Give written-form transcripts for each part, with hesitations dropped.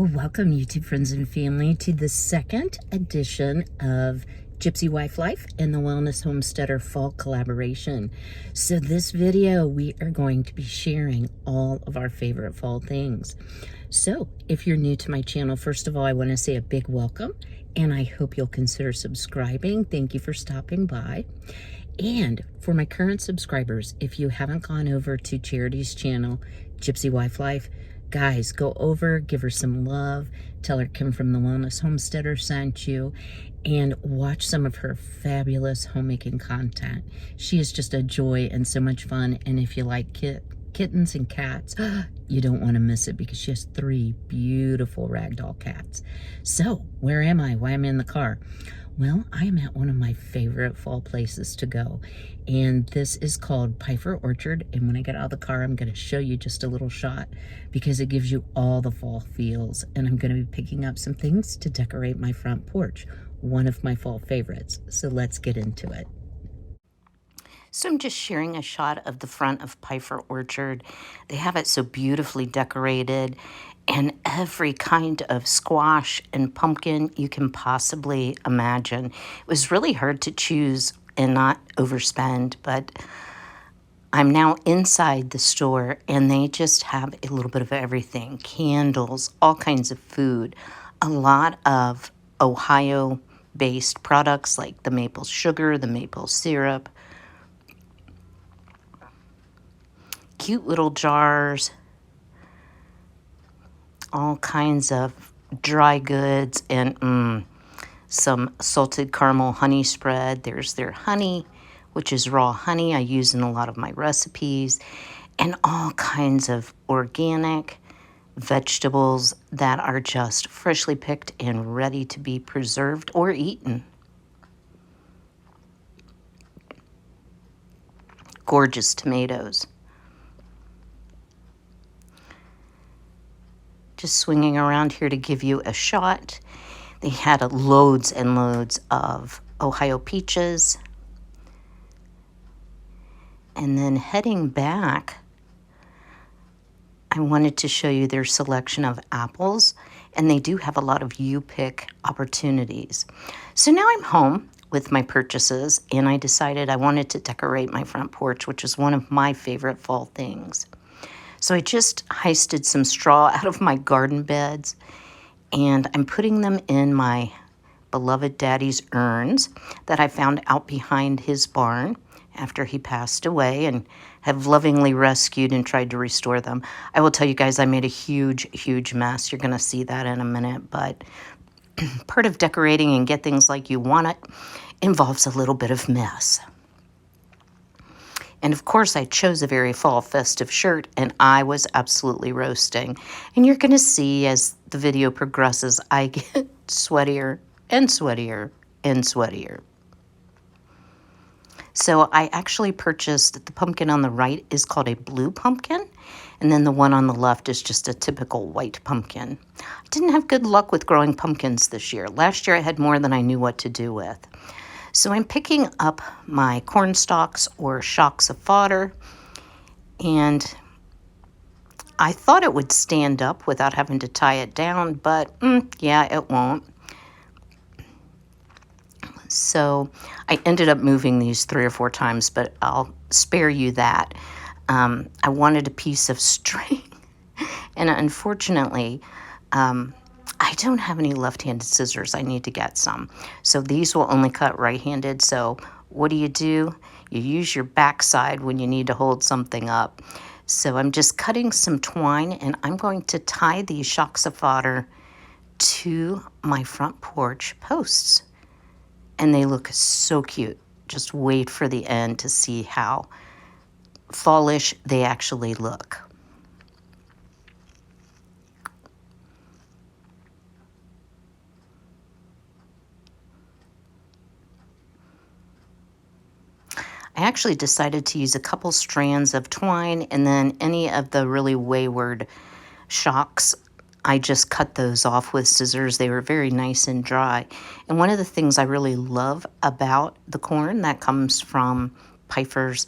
Well, welcome, YouTube friends and family, to the second edition of Gypsy Wife Life and the Wellness Homesteader Fall Collaboration. So this video, we are going to be sharing all of our favorite fall things. So if you're new to my channel, first of all, I want to say a big welcome, and I hope you'll consider subscribing. Thank you for stopping by. And for my current subscribers, if you haven't gone over to Charity's channel, Gypsy Wife Life, guys, go over, give her some love, tell her Kim from the Wellness Homesteader sent you, and watch some of her fabulous homemaking content. She is just a joy and so much fun, and if you like kittens and cats, you don't want to miss it because she has 3 beautiful ragdoll cats. So, where am I? Why am I in the car? Well, I'm at one of my favorite fall places to go, and this is called Pfeiffer Orchard. And when I get out of the car, I'm going to show you just a little shot because it gives you all the fall feels. And I'm going to be picking up some things to decorate my front porch, one of my fall favorites. So let's get into it. So I'm just sharing a shot of the front of Pfeiffer Orchard. They have it so beautifully decorated, and every kind of squash and pumpkin you can possibly imagine. It was really hard to choose and not overspend, but I'm now inside the store, and they just have a little bit of everything. Candles, all kinds of food, a lot of Ohio-based products like the maple sugar, the maple syrup, cute little jars, all kinds of dry goods, and some salted caramel honey spread. There's their honey, which is raw honey I use in a lot of my recipes, and all kinds of organic vegetables that are just freshly picked and ready to be preserved or eaten. Gorgeous tomatoes. Just swinging around here to give you a shot. They had loads and loads of Ohio peaches. And then heading back, I wanted to show you their selection of apples, and they do have a lot of you-pick opportunities. So now I'm home with my purchases, and I decided I wanted to decorate my front porch, which is one of my favorite fall things. So I just heisted some straw out of my garden beds, and I'm putting them in my beloved daddy's urns that I found out behind his barn after he passed away, and have lovingly rescued and tried to restore them. I will tell you guys, I made a huge mess. You're going to see that in a minute, but part of decorating and get things like you want it involves a little bit of mess. And of course, I chose a very fall festive shirt, and I was absolutely roasting. And you're going to see as the video progresses, I get sweatier and sweatier and sweatier. So I actually purchased, the pumpkin on the right is called a blue pumpkin, and then the one on the left is just a typical white pumpkin. I didn't have good luck with growing pumpkins this year. Last year I had more than I knew what to do with. So I'm picking up my corn stalks or shocks of fodder, and I thought it would stand up without having to tie it down, but yeah, it won't. So I ended up moving these 3 or 4 times, but I'll spare you that. I wanted a piece of string, and unfortunately, I don't have any left-handed scissors. I need to get some. So these will only cut right-handed. So what do? You use your backside when you need to hold something up. So I'm just cutting some twine, and I'm going to tie these shocks of fodder to my front porch posts. And they look so cute. Just wait for the end to see how fallish they actually look. I actually decided to use a couple strands of twine, and then any of the really wayward shocks, I just cut those off with scissors. They were very nice and dry. And one of the things I really love about the corn that comes from Pfeiffer's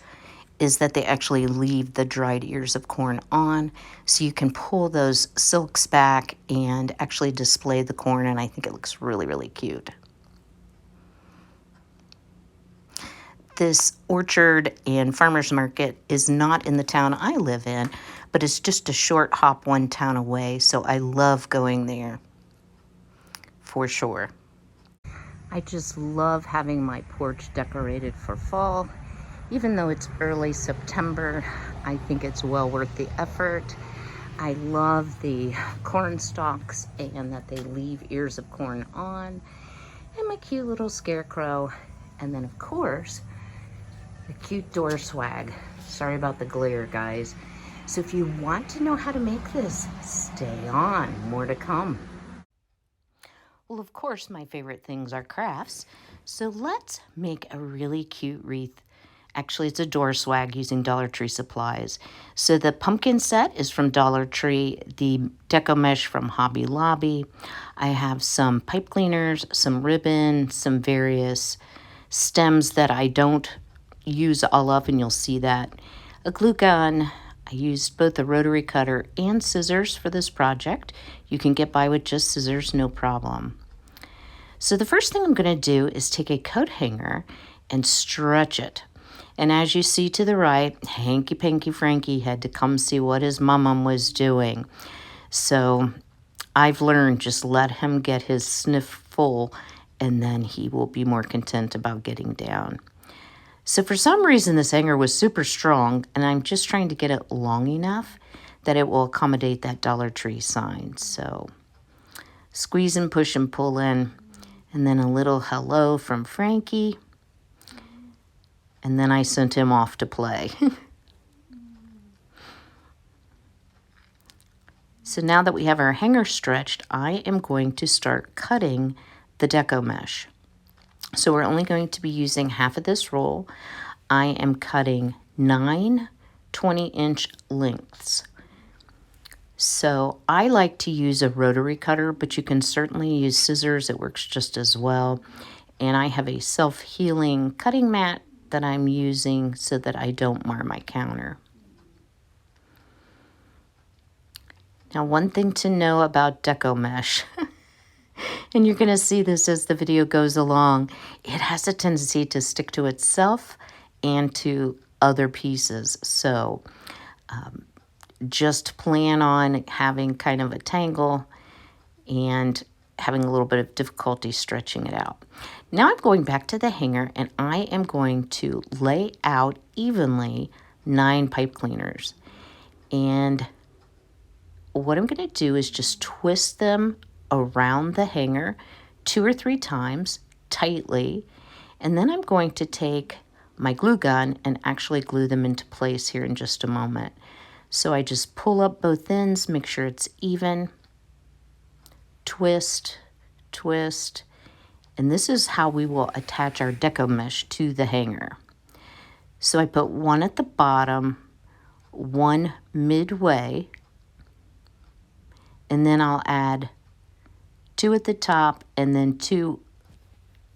is that they actually leave the dried ears of corn on, so you can pull those silks back and actually display the corn, and I think it looks really, really cute. This orchard and farmer's market is not in the town I live in, but it's just a short hop one town away, so I love going there for sure. I just love having my porch decorated for fall. Even though it's early September, I think it's well worth the effort. I love the corn stalks and that they leave ears of corn on, and my cute little scarecrow, and then of course the cute door swag. Sorry about the glare, guys. So if you want to know how to make this, stay on, more to come. Well, of course, my favorite things are crafts, so let's make a really cute wreath. Actually, it's a door swag using Dollar Tree supplies. So the pumpkin set is from Dollar Tree, the deco mesh from Hobby Lobby. I have some pipe cleaners, some ribbon, some various stems that I don't use all of, and you'll see that. A glue gun. I used both a rotary cutter and scissors for this project. You can get by with just scissors, no problem. So the first thing I'm going to do is take a coat hanger and stretch it. And as you see to the right, Hanky Panky Frankie had to come see what his mama was doing. So I've learned just let him get his sniff full, and then he will be more content about getting down. So for some reason, this hanger was super strong, and I'm just trying to get it long enough that it will accommodate that Dollar Tree sign. So squeeze and push and pull in, and then a little hello from Frankie. And then I sent him off to play. So now that we have our hanger stretched, I am going to start cutting the deco mesh. So we're only going to be using half of this roll. I am cutting 9 20-inch lengths. So I like to use a rotary cutter, but you can certainly use scissors. It works just as well. And I have a self-healing cutting mat that I'm using so that I don't mar my counter. Now, one thing to know about deco mesh, and you're going to see this as the video goes along, it has a tendency to stick to itself and to other pieces. So just plan on having kind of a tangle and having a little bit of difficulty stretching it out. Now I'm going back to the hanger, and I am going to lay out evenly 9 pipe cleaners. And what I'm going to do is just twist them around the hanger 2 or 3 times tightly, and then I'm going to take my glue gun and actually glue them into place here in just a moment. So I just pull up both ends, make sure it's even, twist, twist, and this is how we will attach our deco mesh to the hanger. So I put 1 at the bottom, 1 midway, and then I'll add 2 at the top, and then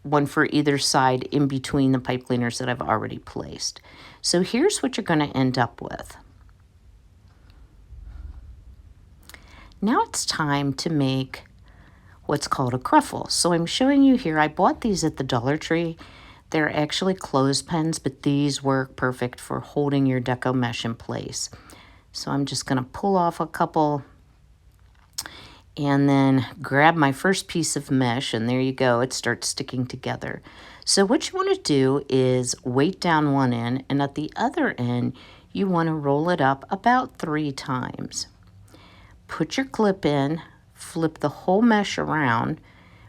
1 for either side in between the pipe cleaners that I've already placed. So here's what you're going to end up with. Now it's time to make what's called a cruffle. So I'm showing you here, I bought these at the Dollar Tree. They're actually clothespins, but these work perfect for holding your deco mesh in place. So I'm just going to pull off a couple and then grab my first piece of mesh, and there you go, it starts sticking together. So what you want to do is weight down one end, and at the other end, you want to roll it up about 3 times. Put your clip in, flip the whole mesh around,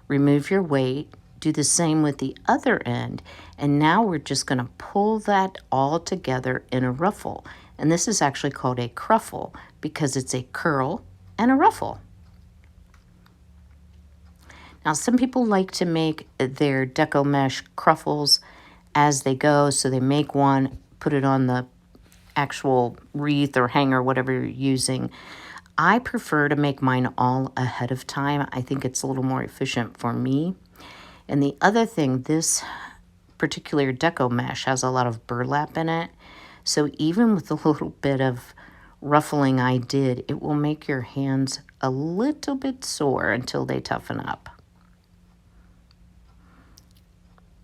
remove your weight, do the same with the other end, and now we're just going to pull that all together in a ruffle. And this is actually called a cruffle because it's a curl and a ruffle. Now, some people like to make their deco mesh cruffles as they go, so they make one, put it on the actual wreath or hanger, whatever you're using. I prefer to make mine all ahead of time. I think it's a little more efficient for me. And the other thing, this particular deco mesh has a lot of burlap in it. So even with a little bit of ruffling I did, it will make your hands a little bit sore until they toughen up.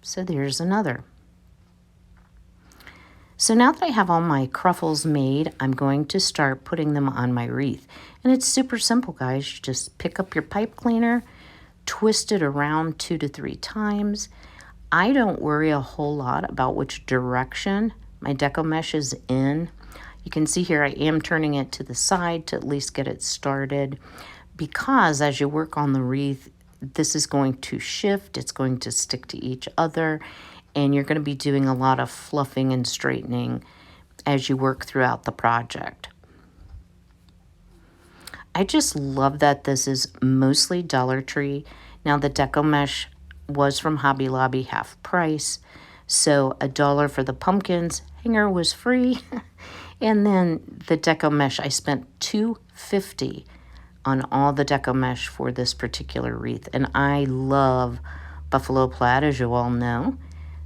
So there's another. So now that I have all my cruffles made, I'm going to start putting them on my wreath. And it's super simple, guys. You just pick up your pipe cleaner, twist it around 2 to 3 times. I don't worry a whole lot about which direction my deco mesh is in. You can see here I am turning it to the side to at least get it started, because as you work on the wreath, this is going to shift, it's going to stick to each other, and you're going to be doing a lot of fluffing and straightening as you work throughout the project. I just love that this is mostly Dollar Tree. Now the deco mesh was from Hobby Lobby, half price, so $1 for the pumpkins. Hanger was free. And then the deco mesh, I spent $2.50 on all the deco mesh for this particular wreath. And I love buffalo plaid, as you all know.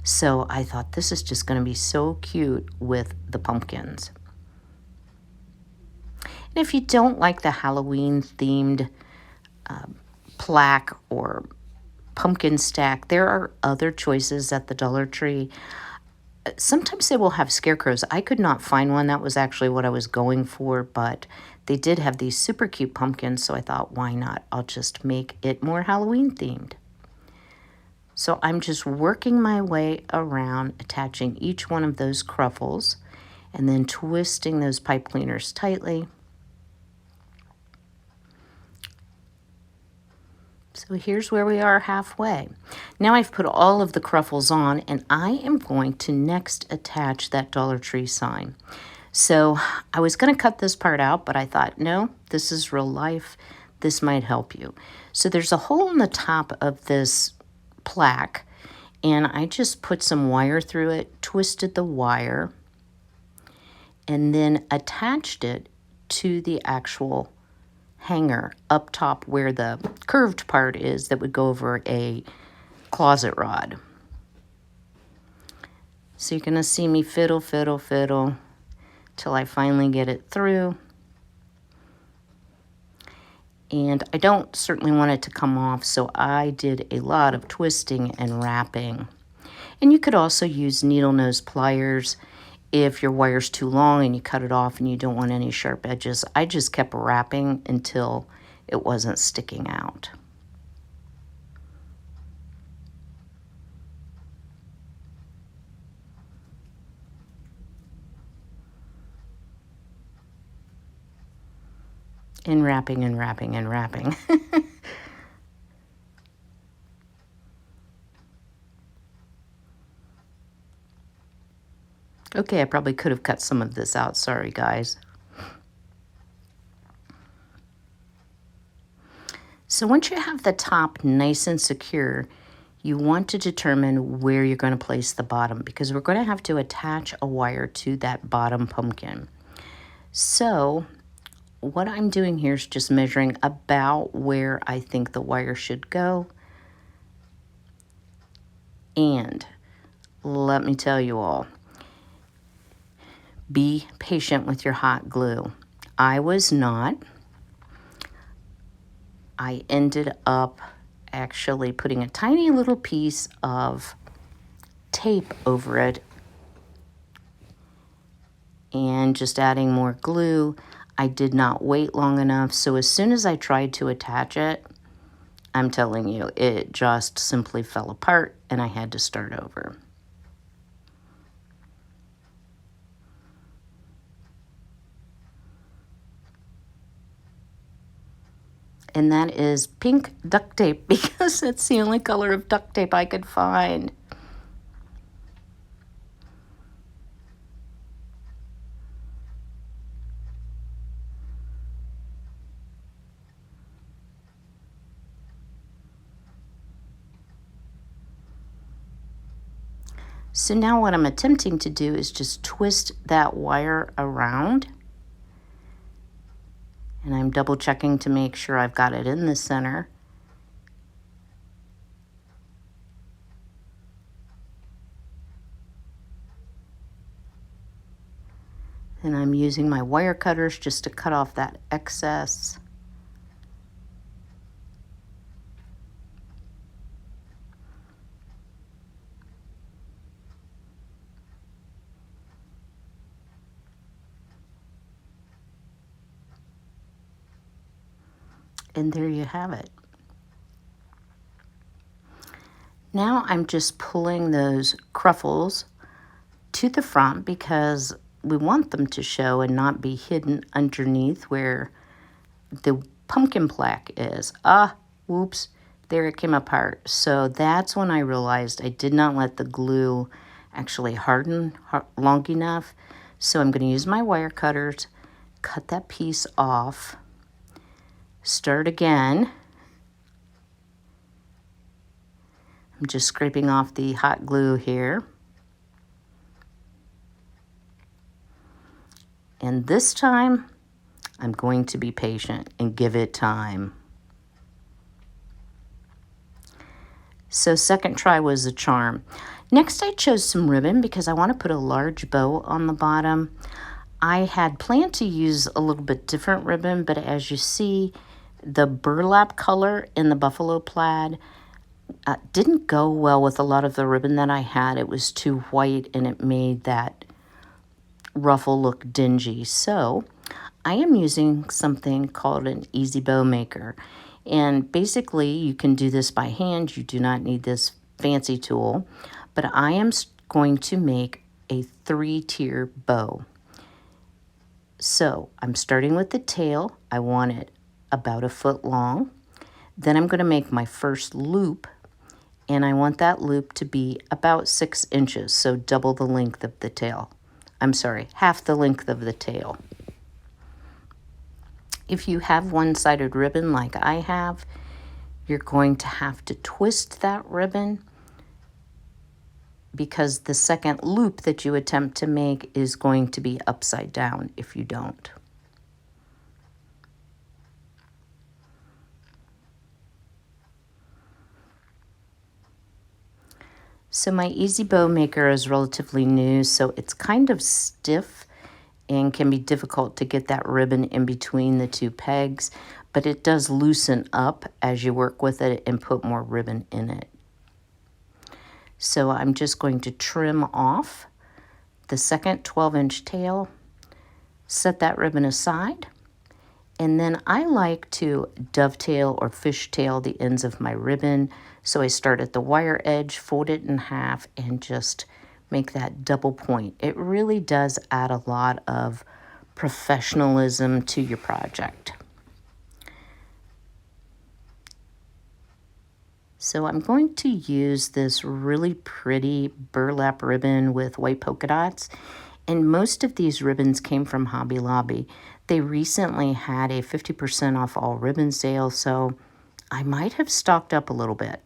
So I thought this is just going to be so cute with the pumpkins. And if you don't like the Halloween themed plaque or pumpkin stack, there are other choices at the Dollar Tree. Sometimes they will have scarecrows. I could not find one. That was actually what I was going for, but they did have these super cute pumpkins, so I thought, why not? I'll just make it more Halloween themed. So I'm just working my way around, attaching each one of those cruffles, and then twisting those pipe cleaners tightly. So here's where we are halfway. Now I've put all of the cruffles on, and I am going to next attach that Dollar Tree sign. So I was going to cut this part out, but I thought, no, this is real life. This might help you. So there's a hole in the top of this plaque, and I just put some wire through it, twisted the wire, and then attached it to the actual hanger up top where the curved part is that would go over a closet rod. So you're going to see me fiddle, fiddle, fiddle till I finally get it through. And I don't certainly want it to come off, so I did a lot of twisting and wrapping. And you could also use needle nose pliers if your wire's too long and you cut it off and you don't want any sharp edges. I just kept wrapping until it wasn't sticking out. And wrapping and wrapping and wrapping. Okay, I probably could have cut some of this out. Sorry, guys. So once you have the top nice and secure, you want to determine where you're going to place the bottom, because we're going to have to attach a wire to that bottom pumpkin. So what I'm doing here is just measuring about where I think the wire should go. And let me tell you all, be patient with your hot glue. I was not. I ended up actually putting a tiny little piece of tape over it and just adding more glue. I did not wait long enough, so as soon as I tried to attach it, I'm telling you, it just simply fell apart and I had to start over. And that is pink duct tape, because it's the only color of duct tape I could find. So now what I'm attempting to do is just twist that wire around. And I'm double checking to make sure I've got it in the center. And I'm using my wire cutters just to cut off that excess. And there you have it. Now I'm just pulling those cruffles to the front because we want them to show and not be hidden underneath where the pumpkin plaque is. Whoops, there it came apart. So that's when I realized I did not let the glue actually harden long enough. So I'm going to use my wire cutters, cut that piece off, start again. I'm just scraping off the hot glue here. And this time, I'm going to be patient and give it time. So second try was a charm. Next, I chose some ribbon because I want to put a large bow on the bottom. I had planned to use a little bit different ribbon, but as you see, the burlap color in the buffalo plaid didn't go well with a lot of the ribbon that I had. It was too white and it made that ruffle look dingy. So I am using something called an easy bow maker. And basically you can do this by hand. You do not need this fancy tool. But I am going to make a 3-tier bow. So I'm starting with the tail. I want it about 1 foot long. Then I'm going to make my first loop. And I want that loop to be about 6 inches. So double the length of the tail. I'm sorry, half the length of the tail. If you have one-sided ribbon like I have, you're going to have to twist that ribbon because the second loop that you attempt to make is going to be upside down if you don't. So my easy bow maker is relatively new, so it's kind of stiff and can be difficult to get that ribbon in between the 2 pegs, but it does loosen up as you work with it and put more ribbon in it. So I'm just going to trim off the second 12-inch tail, set that ribbon aside, and then I like to dovetail or fishtail the ends of my ribbon. So I start at the wire edge, fold it in half, and just make that double point. It really does add a lot of professionalism to your project. So I'm going to use this really pretty burlap ribbon with white polka dots. And most of these ribbons came from Hobby Lobby. They recently had a 50% off all ribbon sale, so I might have stocked up a little bit.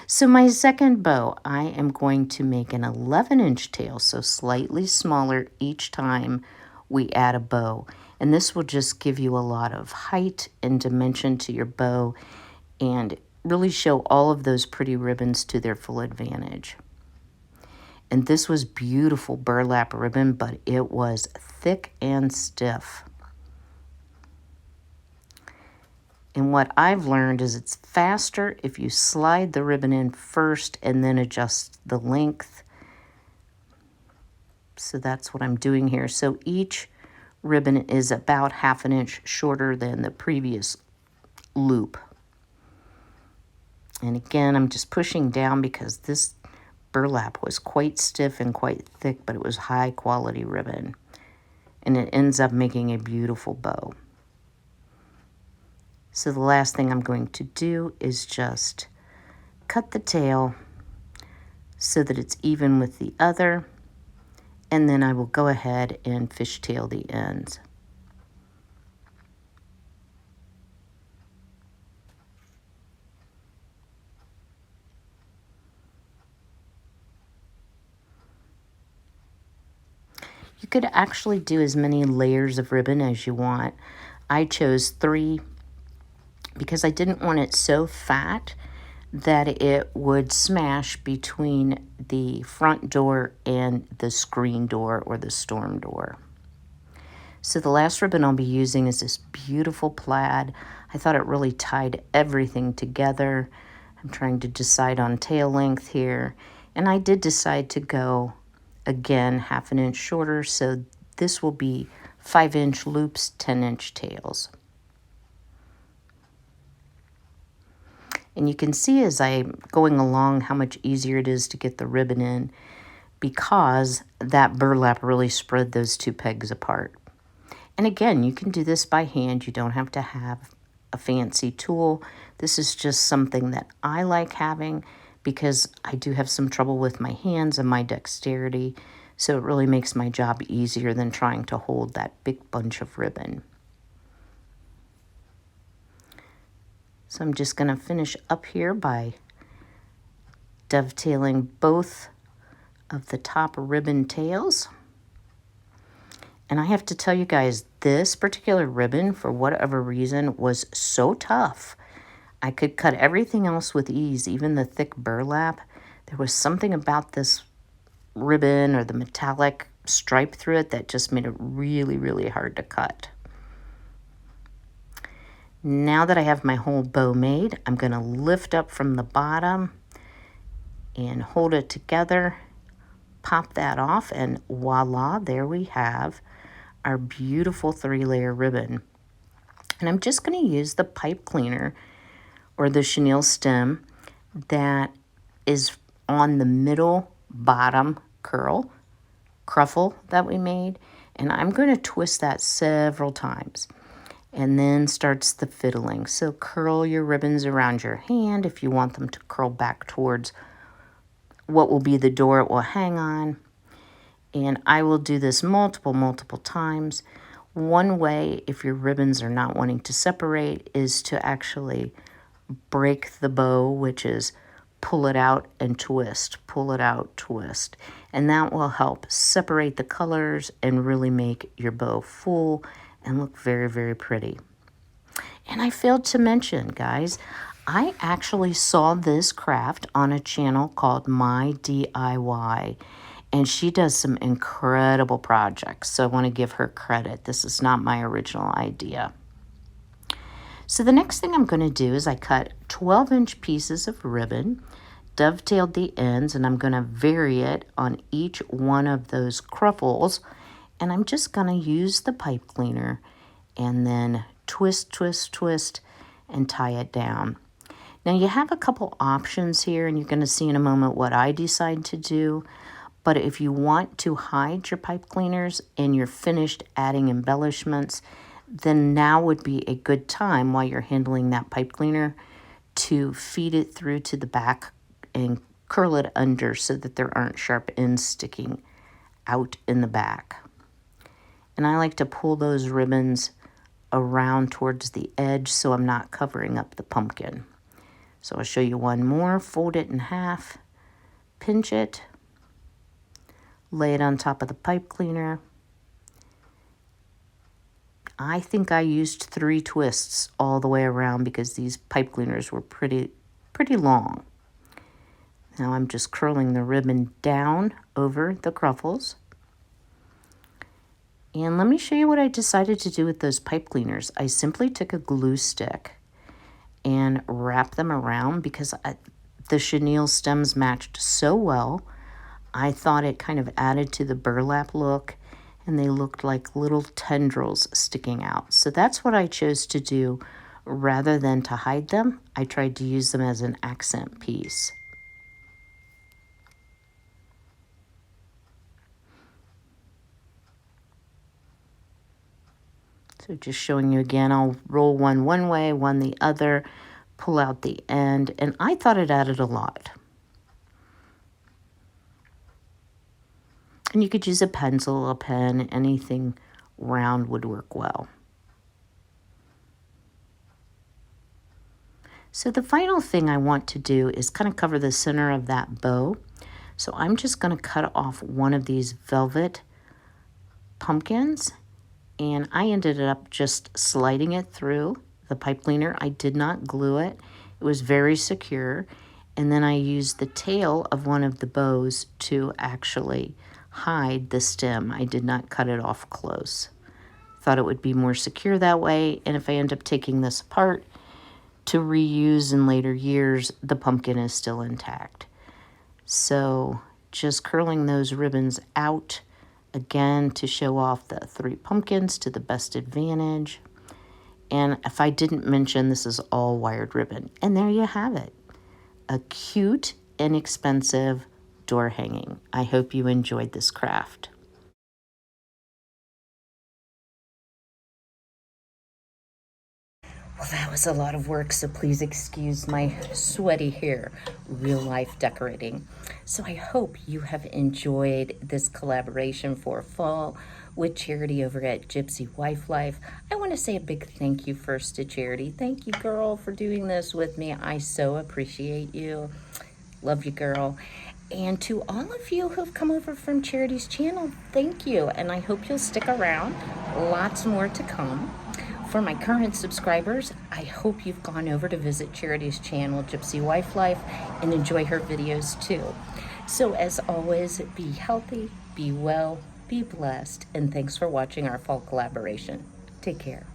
So my second bow, I am going to make an 11-inch tail, so slightly smaller each time we add a bow. And this will just give you a lot of height and dimension to your bow and really show all of those pretty ribbons to their full advantage. And this was beautiful burlap ribbon, but it was thick and stiff. And what I've learned is it's faster if you slide the ribbon in first and then adjust the length. So that's what I'm doing here. So each ribbon is about 1/2 inch shorter than the previous loop. And again, I'm just pushing down because this burlap was quite stiff and quite thick, but it was high quality ribbon. And it ends up making a beautiful bow. So the last thing I'm going to do is just cut the tail so that it's even with the other, and then I will go ahead and fishtail the ends. You could actually do as many layers of ribbon as you want. I chose 3 because I didn't want it so fat that it would smash between the front door and the screen door or the storm door. So the last ribbon I'll be using is this beautiful plaid. I thought it really tied everything together. I'm trying to decide on tail length here. And I did decide to go, again, 1/2 inch shorter. So this will be 5-inch loops, 10-inch tails. And you can see as I'm going along how much easier it is to get the ribbon in because that burlap really spread those 2 pegs apart. And again, you can do this by hand. You don't have to have a fancy tool. This is just something that I like having because I do have some trouble with my hands and my dexterity. So it really makes my job easier than trying to hold that big bunch of ribbon. So I'm just going to finish up here by dovetailing both of the top ribbon tails. And I have to tell you guys, this particular ribbon, for whatever reason, was so tough. I could cut everything else with ease, even the thick burlap. There was something about this ribbon or the metallic stripe through it that just made it really, really hard to cut. Now that I have my whole bow made, I'm going to lift up from the bottom and hold it together, pop that off, and voila, there we have our beautiful 3-layer ribbon. And I'm just going to use the pipe cleaner or the chenille stem that is on the middle bottom cruffle that we made, and I'm going to twist that several times. And then starts the fiddling. So curl your ribbons around your hand if you want them to curl back towards what will be the door it will hang on. And I will do this multiple times. One way, if your ribbons are not wanting to separate, is to actually break the bow, which is pull it out and twist, pull it out, twist. And that will help separate the colors and really make your bow full and look very, very pretty. And I failed to mention, guys, I actually saw this craft on a channel called My DIY, and she does some incredible projects, so I want to give her credit. This is not my original idea. So the next thing I'm going to do is I cut 12-inch pieces of ribbon, dovetailed the ends, and I'm going to vary it on each one of those cruffles. And I'm just going to use the pipe cleaner and then twist, twist, twist, and tie it down. Now you have a couple options here, and you're going to see in a moment what I decide to do. But if you want to hide your pipe cleaners and you're finished adding embellishments, then now would be a good time while you're handling that pipe cleaner to feed it through to the back and curl it under so that there aren't sharp ends sticking out in the back. And I like to pull those ribbons around towards the edge so I'm not covering up the pumpkin. So I'll show you one more. Fold it in half, pinch it, lay it on top of the pipe cleaner. I think I used 3 twists all the way around because these pipe cleaners were pretty long. Now I'm just curling the ribbon down over the cruffles. And let me show you what I decided to do with those pipe cleaners. I simply took a glue stick and wrapped them around because the chenille stems matched so well. I thought it kind of added to the burlap look, and they looked like little tendrils sticking out. So that's what I chose to do. Rather than to hide them, I tried to use them as an accent piece. So just showing you again, I'll roll one way, one the other, pull out the end, and I thought it added a lot. And you could use a pencil, a pen, anything round would work well. So the final thing I want to do is kind of cover the center of that bow. So I'm just going to cut off one of these velvet pumpkins, and I ended up just sliding it through the pipe cleaner. I did not glue it. It was very secure. And then I used the tail of one of the bows to actually hide the stem. I did not cut it off close. Thought it would be more secure that way, and if I end up taking this apart to reuse in later years, the pumpkin is still intact. So just curling those ribbons out again to show off the 3 pumpkins to the best advantage. And if I didn't mention, this is all wired ribbon. And there you have it. A cute, inexpensive door hanging. I hope you enjoyed this craft. Well, that was a lot of work, so please excuse my sweaty hair, real life decorating. So I hope you have enjoyed this collaboration for fall with Charity over at Gypsy Wife Life. I want to say a big thank you first to Charity. Thank you, girl, for doing this with me. I so appreciate you. Love you, girl. And to all of you who've come over from Charity's channel, thank you. And I hope you'll stick around. Lots more to come. For my current subscribers, I hope you've gone over to visit Charity's channel, Gypsy Wife Life, and enjoy her videos too. So as always, be healthy, be well, be blessed, and thanks for watching our fall collaboration. Take care.